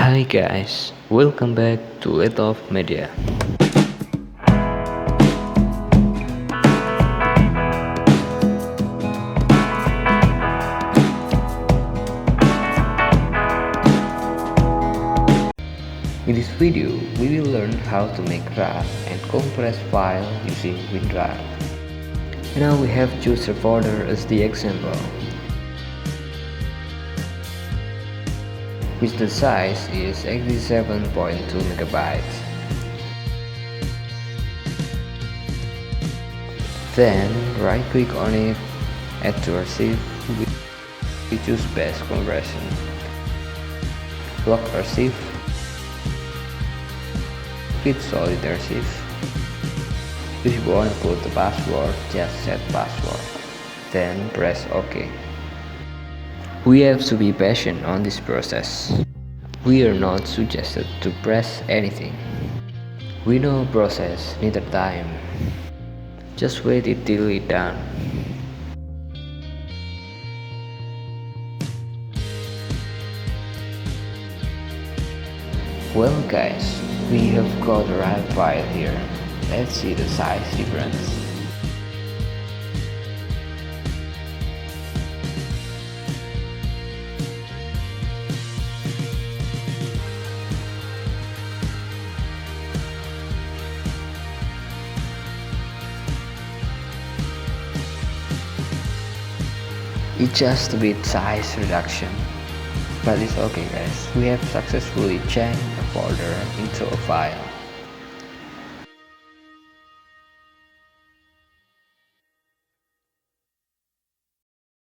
Hi guys, welcome back to Little Media. In this video, we will learn how to make RAR and compress file using WinRAR. Now we have user folder as the example, which the size is 87.2 megabytes. Then right click on it, add to archive, we choose best compression, lock archive, hit solid archive. If you want to put the password, just set password, then press OK. We have to be patient on this process. We are not suggested to press anything. We know process neither time. Just wait till it's done. Well guys, we have got the right file here. Let's see the size difference. It's just a bit size reduction, but it's okay guys, we have successfully changed a folder into a file.